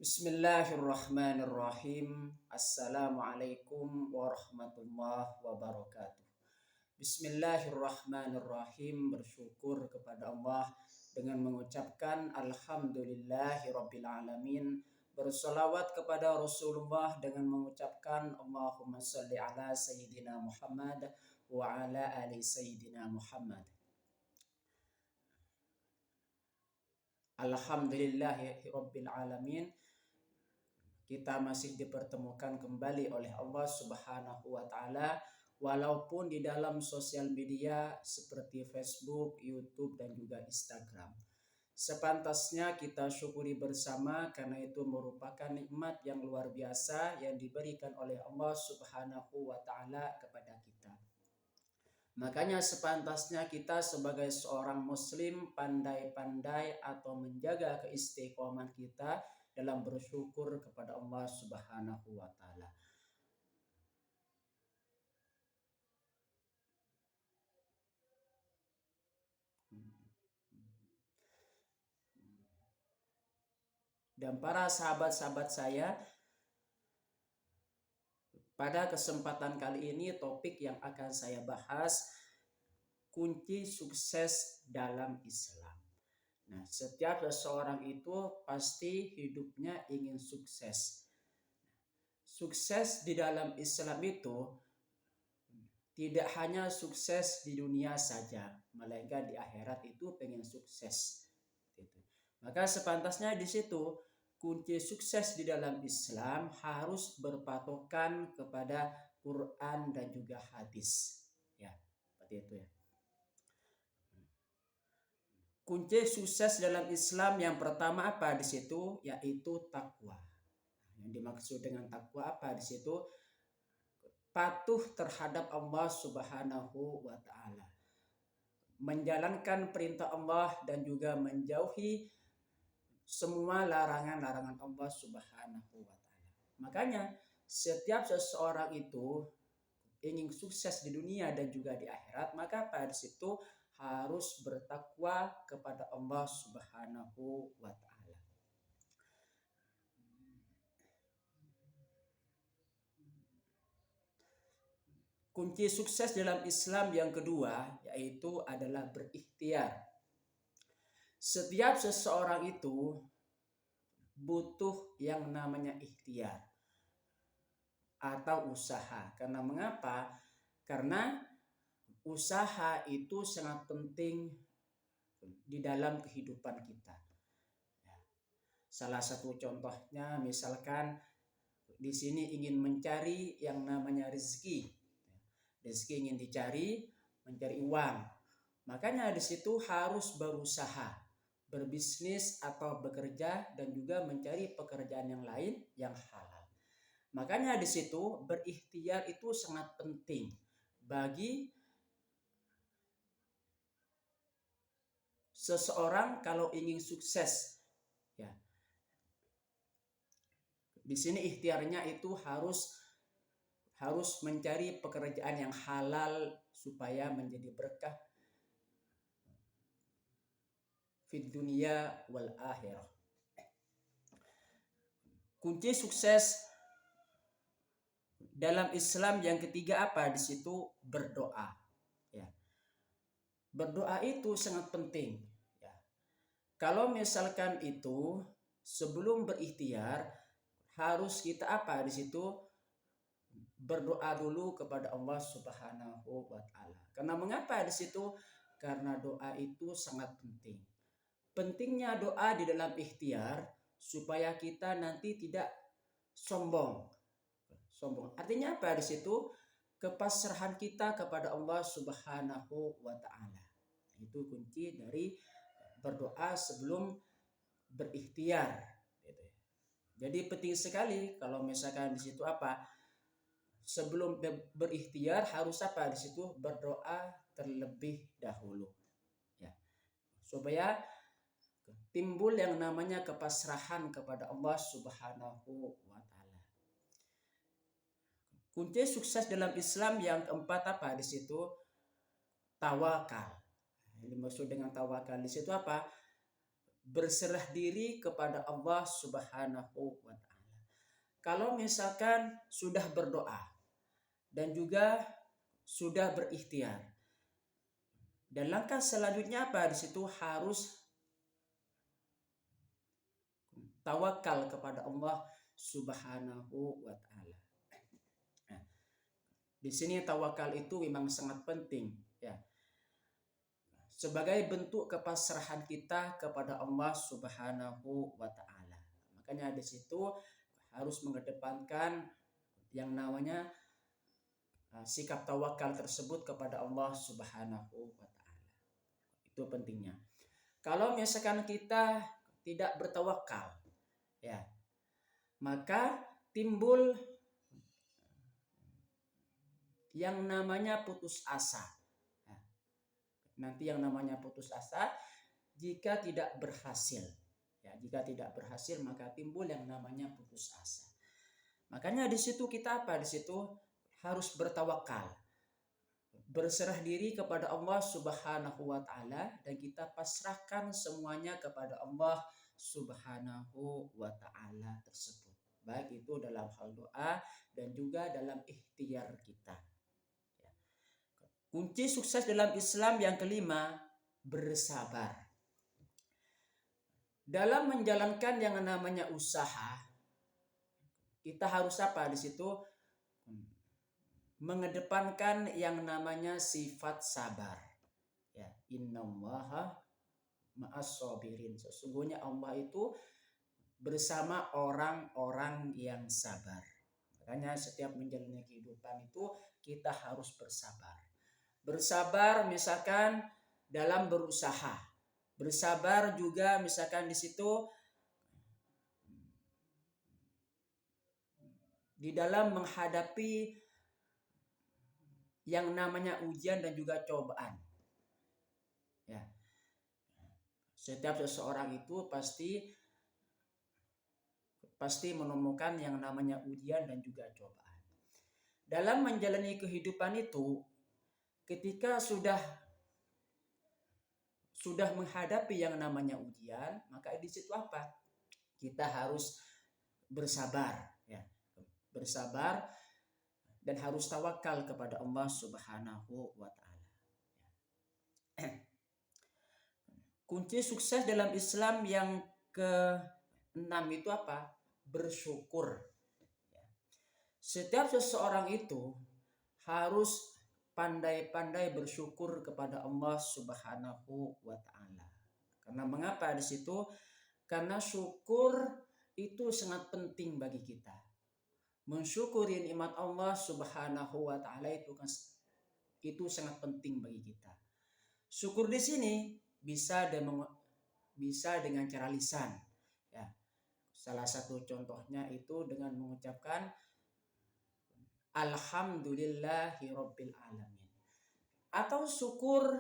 Bismillahirrahmanirrahim. Assalamualaikum warahmatullahi wabarakatuh. Bismillahirrahmanirrahim. Bersyukur kepada Allah dengan mengucapkan Alhamdulillahirabbil alamin. Bersolawat kepada Rasulullah dengan mengucapkan Allahumma salli ala Sayyidina Muhammad wa ala ali Sayyidina Muhammad. Alhamdulillahirabbil alamin. Kita masih dipertemukan kembali oleh Allah Subhanahu wa taala walaupun di dalam sosial media seperti Facebook, YouTube dan juga Instagram. Sepantasnya kita syukuri bersama karena itu merupakan nikmat yang luar biasa yang diberikan oleh Allah Subhanahu wa taala kepada kita. Makanya sepantasnya kita sebagai seorang muslim pandai-pandai atau menjaga keistiqomahan kita dalam bersyukur kepada Allah Subhanahu wa taala. Dan para sahabat-sahabat saya, pada kesempatan kali ini topik yang akan saya bahas kunci sukses dalam Islam. Nah, setiap seseorang itu pasti hidupnya ingin sukses. Sukses di dalam Islam itu tidak hanya sukses di dunia saja, melainkan di akhirat itu pengen sukses. Maka sepantasnya di situ kunci sukses di dalam Islam harus berpatokan kepada Quran dan juga hadis. Ya, seperti itu ya. Kunci sukses dalam Islam yang pertama apa di situ? Yaitu takwa. Yang dimaksud dengan takwa apa di situ? Patuh terhadap Allah Subhanahu wa taala. Menjalankan perintah Allah dan juga menjauhi semua larangan-larangan Allah Subhanahu wa taala. Makanya setiap seseorang itu ingin sukses di dunia dan juga di akhirat, maka pada situ harus bertakwa kepada Allah Subhanahu wa taala. Kunci sukses dalam Islam yang kedua yaitu adalah berikhtiar. Setiap seseorang itu butuh yang namanya ikhtiar atau usaha. Karena mengapa? Karena usaha itu sangat penting di dalam kehidupan kita. Salah satu contohnya misalkan di sini ingin mencari yang namanya rezeki. Rezeki ingin dicari, mencari uang. Makanya di situ harus berusaha, berbisnis atau bekerja dan juga mencari pekerjaan yang lain yang halal. Makanya di situ berikhtiar itu sangat penting bagi seseorang kalau ingin sukses. Ya. Di sini ikhtiarnya itu harus mencari pekerjaan yang halal supaya menjadi berkah fid dunia wal akhirah. Kunci sukses dalam Islam yang ketiga apa? Di situ berdoa. Ya. Berdoa itu sangat penting. Ya. Kalau misalkan itu sebelum berikhtiar harus kita apa? Di situ berdoa dulu kepada Allah Subhanahu wa taala. Karena mengapa di situ? Karena doa itu sangat penting. Pentingnya doa di dalam ikhtiar supaya kita nanti tidak sombong. Artinya apa di situ? Kepasrahan kita kepada Allah Subhanahu wa taala. Itu kunci dari berdoa sebelum berikhtiar. Jadi penting sekali kalau misalkan di situ apa? Sebelum berikhtiar harus apa di situ? Berdoa terlebih dahulu. Ya. Supaya timbul yang namanya kepasrahan kepada Allah Subhanahu wa taala. Kunci sukses dalam Islam yang keempat apa di situ? Tawakal. Yang dimaksud dengan tawakal di situ apa? berserah diri kepada Allah Subhanahu wa taala. Kalau misalkan sudah berdoa dan juga sudah berikhtiar, dan langkah selanjutnya apa? Di situ harus tawakal kepada Allah Subhanahu wa taala. Nah, di sini tawakal itu memang sangat penting ya. Sebagai bentuk kepasrahan kita kepada Allah Subhanahu wa taala. Makanya di situ harus mengedepankan yang namanya sikap tawakal tersebut kepada Allah Subhanahu wa taala. Itu pentingnya. Kalau misalkan kita tidak bertawakal, ya, maka timbul yang namanya putus asa. Nanti yang namanya putus asa jika tidak berhasil. Ya, jika tidak berhasil maka timbul yang namanya putus asa. Makanya di situ kita apa? Di situ harus bertawakal. Berserah diri kepada Allah Subhanahu wa taala dan kita pasrahkan semuanya kepada Allah Subhanahu wa taala tersebut. Baik itu dalam hal doa dan juga dalam ikhtiar kita. Kunci sukses dalam Islam yang kelima, bersabar. Dalam menjalankan yang namanya usaha, kita harus apa di situ? Mengedepankan yang namanya sifat sabar. Ya, innallaha ma'as-sabirin. Sesungguhnya Allah itu bersama orang-orang yang sabar. Makanya setiap menjalani kehidupan itu kita harus bersabar. Bersabar misalkan dalam berusaha. Bersabar juga misalkan di situ di dalam menghadapi yang namanya ujian dan juga cobaan. Ya. Setiap seseorang itu pasti menemukan yang namanya ujian dan juga cobaan. Dalam menjalani kehidupan itu, ketika sudah menghadapi yang namanya ujian, maka di situ apa? Kita harus bersabar, ya. Bersabar dan harus tawakal kepada Allah Subhanahu wa taala. Kunci sukses dalam Islam yang ke-6 itu apa? Bersyukur. Setiap seseorang itu harus pandai-pandai bersyukur kepada Allah Subhanahu wa taala. Karena mengapa di situ? Karena syukur itu sangat penting bagi kita. Mensyukuri nikmat Allah Subhanahu wa taala itu sangat penting bagi kita. Syukur di sini bisa dengan cara lisan. Ya. Salah satu contohnya itu dengan mengucapkan Alhamdulillahirabbil alamin. Atau syukur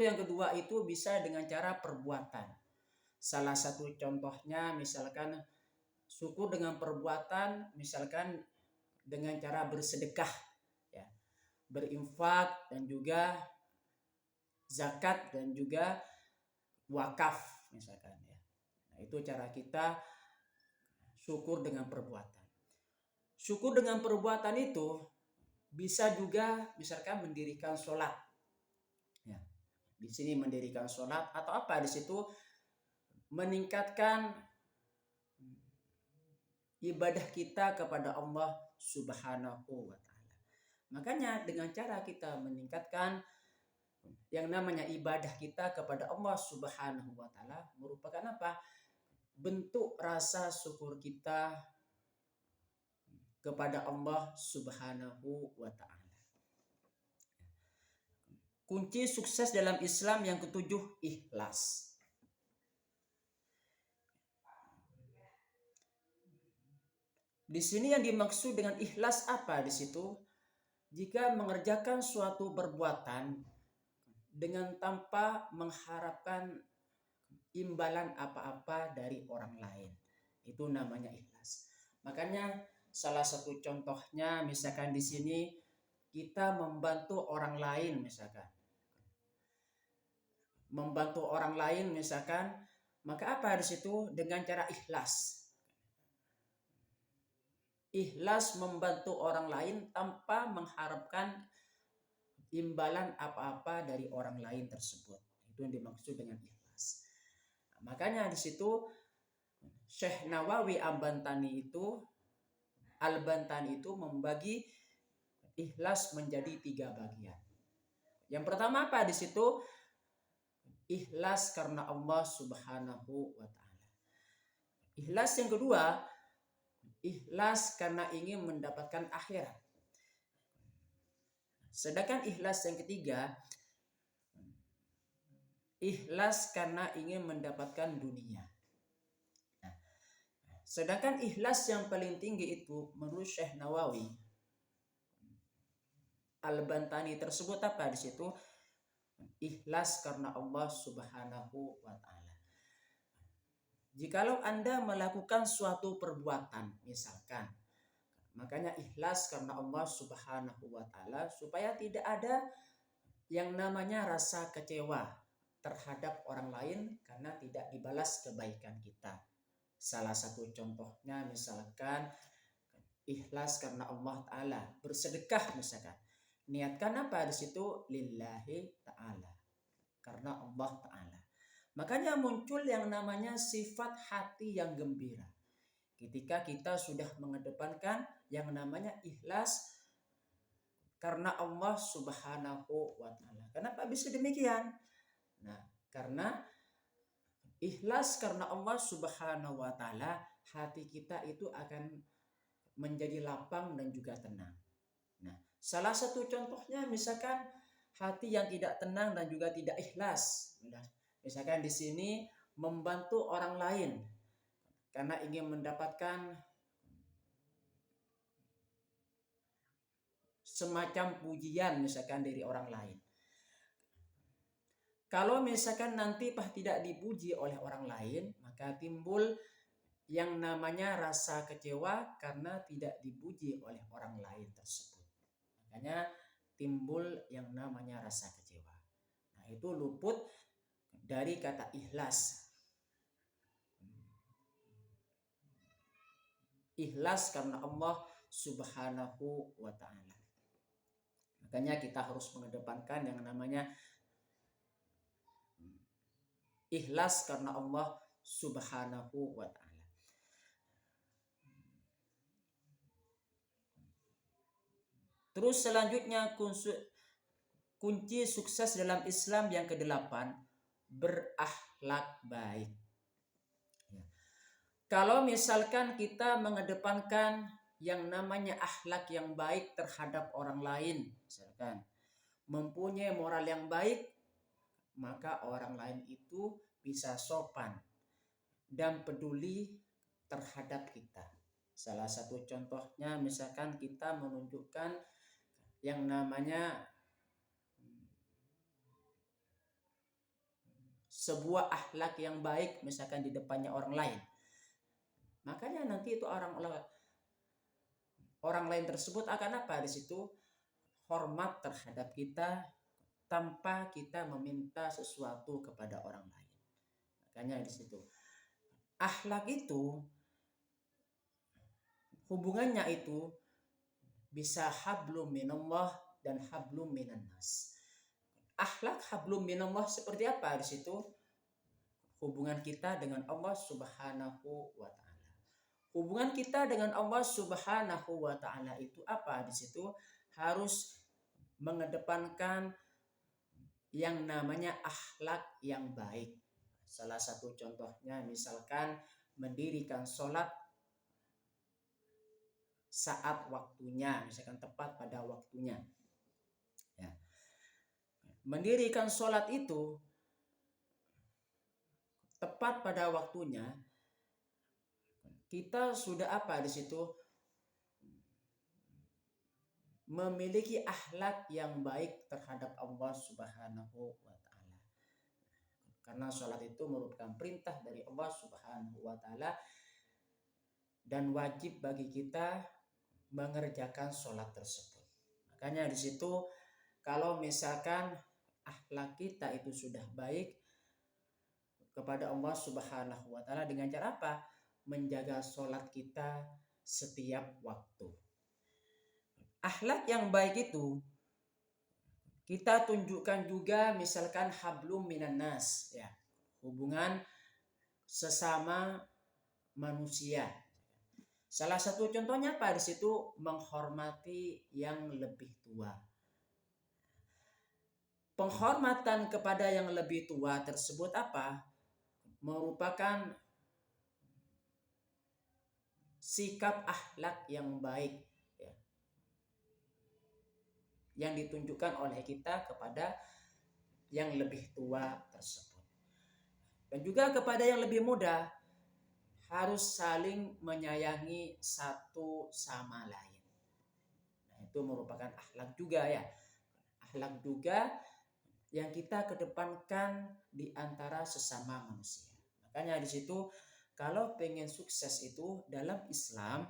yang kedua itu bisa dengan cara perbuatan. Salah satu contohnya misalkan syukur dengan perbuatan, misalkan dengan cara bersedekah, ya, berinfak dan juga zakat dan juga wakaf misalkan, ya. Nah, itu cara kita syukur dengan perbuatan. Syukur dengan perbuatan itu bisa juga misalkan mendirikan sholat. Ya, di sini mendirikan sholat atau apa di situ meningkatkan ibadah kita kepada Allah Subhanahu wa taala. Makanya dengan cara kita meningkatkan yang namanya ibadah kita kepada Allah Subhanahu wa taala merupakan apa? Bentuk rasa syukur kita kepada Allah Subhanahu wa taala. Kunci sukses dalam Islam yang ketujuh, ikhlas. Di sini yang dimaksud dengan ikhlas apa di situ? Jika mengerjakan suatu perbuatan dengan tanpa mengharapkan imbalan apa-apa dari orang lain. Itu namanya ikhlas. Makanya salah satu contohnya misalkan di sini kita membantu orang lain misalkan. Membantu orang lain misalkan Maka apa di situ? Dengan cara ikhlas. Ikhlas membantu orang lain tanpa mengharapkan imbalan apa-apa dari orang lain tersebut. Itu yang dimaksud dengan ikhlas. Nah, makanya di situ Syekh Nawawi Al-Bantani itu membagi ikhlas menjadi 3 bagian. Yang pertama apa di situ? Ikhlas karena Allah Subhanahu wa taala. Ikhlas yang kedua, ikhlas karena ingin mendapatkan akhirat. Sedangkan ikhlas yang ketiga, ikhlas karena ingin mendapatkan dunia. Nah, sedangkan ikhlas yang paling tinggi itu menurut Syekh Nawawi Al-Bantani tersebut apa di situ? Ikhlas karena Allah Subhanahu wa taala. Jikalau Anda melakukan suatu perbuatan, misalkan, makanya ikhlas karena Allah Subhanahu wa taala supaya tidak ada yang namanya rasa kecewa terhadap orang lain karena tidak dibalas kebaikan kita. Salah satu contohnya misalkan ikhlas karena Allah taala, bersedekah misalkan. Niatkan apa di situ? Lillahi ta'ala. Karena Allah ta'ala. Makanya muncul yang namanya sifat hati yang gembira. Ketika kita sudah mengedepankan yang namanya ikhlas karena Allah Subhanahu wa ta'ala. Kenapa bisa demikian? Nah, karena ikhlas karena Allah Subhanahu wa ta'ala, hati kita itu akan menjadi lapang dan juga tenang. Nah, salah satu contohnya misalkan hati yang tidak tenang dan juga tidak ikhlas. Misalkan di sini membantu orang lain karena ingin mendapatkan semacam pujian misalkan dari orang lain. Kalau misalkan nanti tidak dipuji oleh orang lain, maka timbul yang namanya rasa kecewa karena tidak dipuji oleh orang lain tersebut. Makanya timbul yang namanya rasa kecewa. Nah, itu luput dari kata ikhlas. Ikhlas karena Allah Subhanahu wa ta'ala. Makanya kita harus mengedepankan yang namanya ikhlas karena Allah Subhanahu wa ta'ala. Terus selanjutnya kunci sukses dalam Islam yang ke-8, berakhlak baik. Kalau misalkan kita mengedepankan yang namanya akhlak yang baik terhadap orang lain, misalkan mempunyai moral yang baik, maka orang lain itu bisa sopan dan peduli terhadap kita. Salah satu contohnya misalkan kita menunjukkan yang namanya sebuah akhlak yang baik misalkan di depannya orang lain. Makanya nanti itu orang lain tersebut akan apa di situ? Hormat terhadap kita tanpa kita meminta sesuatu kepada orang lain. Makanya di situ akhlak itu hubungannya itu bisa hablum minallah dan hablum minan nas. Akhlak hablum minallah seperti apa di situ? Hubungan kita dengan Allah Subhanahu wa taala. Hubungan kita dengan Allah Subhanahu wa taala itu apa di situ? Harus mengedepankan yang namanya akhlak yang baik. Salah satu contohnya misalkan mendirikan sholat saat waktunya, misalkan tepat pada waktunya. Ya. Mendirikan sholat itu tepat pada waktunya, kita sudah apa di situ? Memiliki akhlak yang baik terhadap Allah Subhanahu wa taala. Karena sholat itu merupakan perintah dari Allah Subhanahu wa taala dan wajib bagi kita mengerjakan sholat tersebut. Makanya di situ kalau misalkan akhlak kita itu sudah baik, kepada Allah Subhanahu wa taala dengan cara apa? Menjaga sholat kita setiap waktu. Akhlak yang baik itu kita tunjukkan juga misalkan hablum minan nas, ya, hubungan sesama manusia. Salah satu contohnya apa di situ? Menghormati yang lebih tua. Penghormatan kepada yang lebih tua tersebut apa? Merupakan sikap akhlak yang baik, ya, yang ditunjukkan oleh kita kepada yang lebih tua tersebut. Dan juga kepada yang lebih muda harus saling menyayangi satu sama lain. Nah, itu merupakan akhlak juga, ya. Akhlak juga yang kita kedepankan di antara sesama manusia. Makanya di situ kalau pengen sukses itu dalam Islam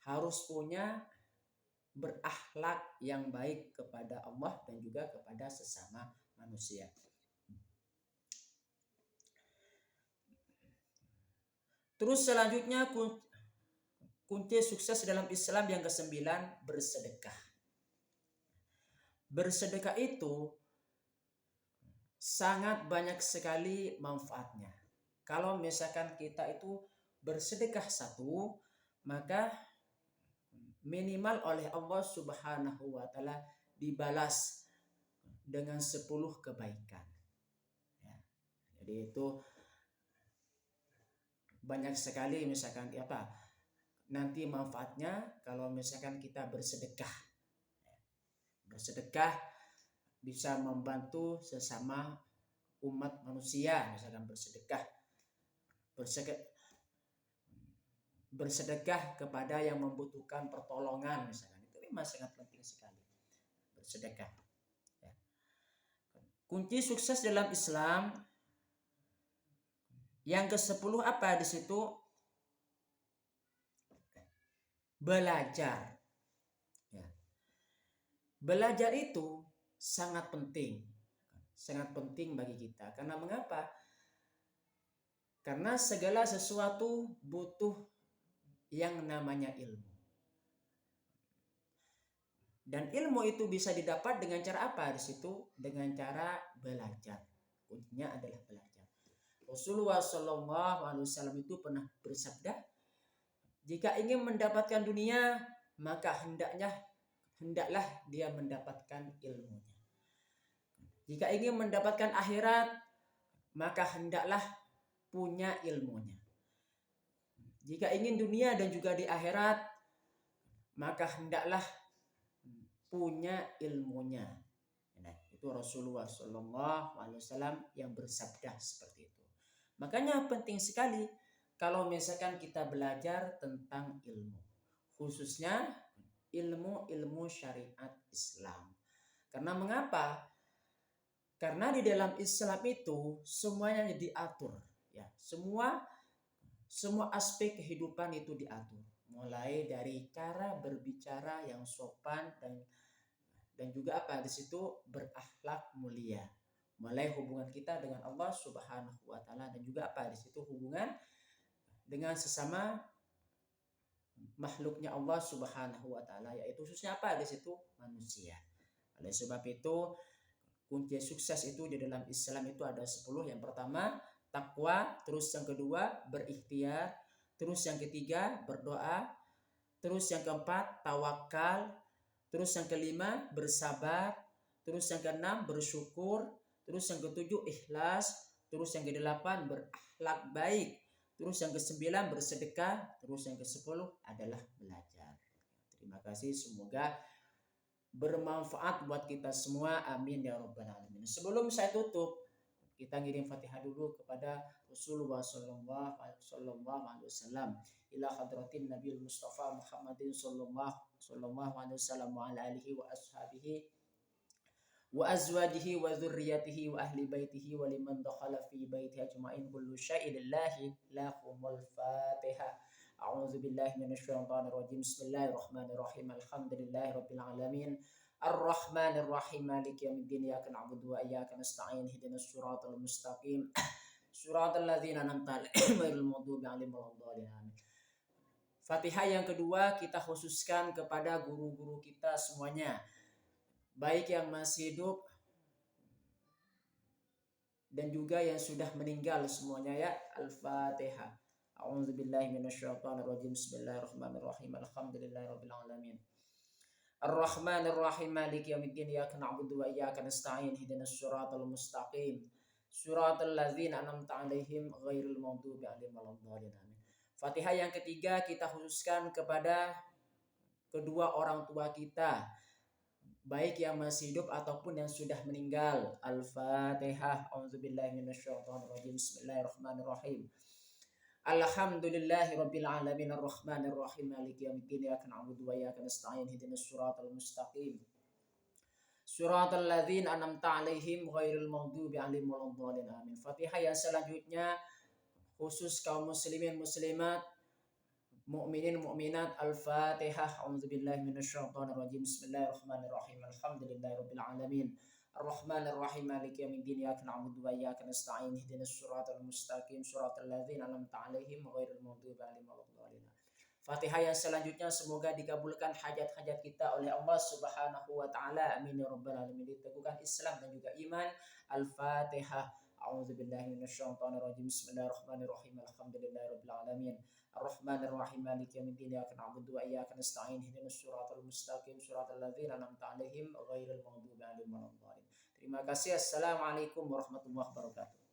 harus punya berakhlak yang baik kepada Allah dan juga kepada sesama manusia. Terus selanjutnya kunci sukses dalam Islam yang ke-9, bersedekah. Bersedekah itu sangat banyak sekali manfaatnya. Kalau misalkan kita itu bersedekah satu, maka minimal oleh Allah Subhanahu wa taala dibalas dengan 10 kebaikan. Ya. Jadi itu banyak sekali misalkan apa? Nanti manfaatnya kalau misalkan kita bersedekah. Bersedekah bisa membantu sesama umat manusia, misalkan bersedekah kepada yang membutuhkan pertolongan, misalkan itu memang sangat penting sekali bersedekah. Ya. Kunci sukses dalam Islam yang ke-10 apa di situ? Belajar. Ya. Belajar itu sangat penting bagi kita. Karena mengapa? Karena segala sesuatu butuh yang namanya ilmu. Dan ilmu itu bisa didapat dengan cara apa di situ? Dengan cara belajar. Kuncinya adalah belajar. Rasulullah SAW itu pernah bersabda, jika ingin mendapatkan dunia, maka hendaklah dia mendapatkan ilmunya. Jika ingin mendapatkan akhirat, maka hendaklah punya ilmunya. Jika ingin dunia dan juga di akhirat, maka hendaklah punya ilmunya. Nah, itu Rasulullah SAW yang bersabda seperti itu. Makanya penting sekali kalau misalkan kita belajar tentang ilmu, khususnya ilmu syariat Islam. Karena mengapa? Karena di dalam Islam itu semuanya diatur, ya. Semua aspek kehidupan itu diatur, mulai dari cara berbicara yang sopan dan juga apa di situ berakhlak mulia, mulai hubungan kita dengan Allah Subhanahu wa taala dan juga apa di situ hubungan dengan sesama makhluknya Allah Subhanahu wa taala, yaitu khususnya apa di situ manusia. Oleh sebab itu kunci sukses itu di dalam Islam itu ada 10. Yang pertama takwa, terus yang kedua berikhtiar, terus yang ketiga berdoa, terus yang keempat tawakal, terus yang kelima bersabar, terus yang keenam bersyukur, terus yang ketujuh ikhlas, terus yang kedelapan berakhlak baik, terus yang ke-9 bersedekah, terus yang ke-10 adalah belajar. Terima kasih, semoga bermanfaat buat kita semua. Amin ya rabbal alamin. Sebelum saya tutup, kita ngirim Fatihah dulu kepada Rasulullah sallallahu alaihi wasallam. Ila hadratin Nabil Mustafa Muhammadin sallallahu alaihi wasallam wa ala alihi wa ashabihi wa azwajihi wa dzurriyyatihi wa ahli baitihi wa liman dakhala fi baitihi ajma'in kullu syai'in lillahi lahumul Fatihah. A'udzu billahi minasyaitonir rajim. Bismillahirrahmanirrahim. Alhamdulillahi rabbil alamin. Ar-Rahmanir Rahim. Maliki yaumiddin. Iyyaka na'budu wa iyyaka nasta'in. Ihdinas siratal mustaqim. Suratal ladzina an'amta 'alaihim ghairil maghdubi 'alaihim waladdallin. Amin. Fatihah yang kedua kita khususkan kepada guru-guru kita semuanya, baik yang masih hidup dan juga yang sudah meninggal semuanya ya. Al-Fatihah. A'udzubillahi minasyaitonirrajim. Bismillahirrahmanirrahim. Alhamdulillahirabbil alamin. Ar-Rahmanir Rahim. Maliki yaumiddin. Iyyaka na'budu wa iyyaka nasta'in. Ihdinas siratal mustaqim. Siratal ladzina an'amta 'alaihim ghairil maghdubi 'alaihim waladdallin. Amin. Fatihah yang ketiga kita khususkan kepada kedua orang tua kita, baik yang masih hidup ataupun yang sudah meninggal. Al-Fatihah. A'udzubillahi minasyaitonirrajim. Bismillahirrahmanirrahim. Alhamdulillahi rabbil alamin arrahmanir rahim maliki yaumiddin iyyaka na'budu wa iyyaka nasta'in ihdinas siratal mustaqim siratal ladzina an'amta 'alaihim ghairil maghdubi 'alaihim waladdallin. Amin. Fatihah yang selanjutnya khusus kaum muslimin muslimat, mukminin mukminat. Al-Fatihah. A'udzubillahi minasyaitonirrajim. Bismillahirrahmanirrahim. Alhamdulillahirabbil alamin. Ar-Rahmanir Rahim Maliki yaumiddin iyyaka na'budu wa iyyaka nasta'in ihdinas siratal mustaqim siratal ladzina an'amta 'alaihim ghairil maghdubi 'alaihim waladdallin. Fatihah yang selanjutnya semoga dikabulkan hajat-hajat kita oleh Allah Subhanahu wa taala. Amin ya rabbal alamin. Diteguhkan Islam dan juga iman. Al-Fatihah. A'udzubillahi minasyaitonirrajim. Bismillahirrahmanirrahim. Alhamdulillahirabbil alamin. Ar-Rahmanir Rahim Maliki yaumiddin iyyaka na'budu wa iyyaka nasta'in ihdinas siratal mustaqim siratal ladzina an'amta 'alaihim ghairil maghdubi 'alaihim waladdallin. Terima kasih. Assalamualaikum warahmatullahi wabarakatuh.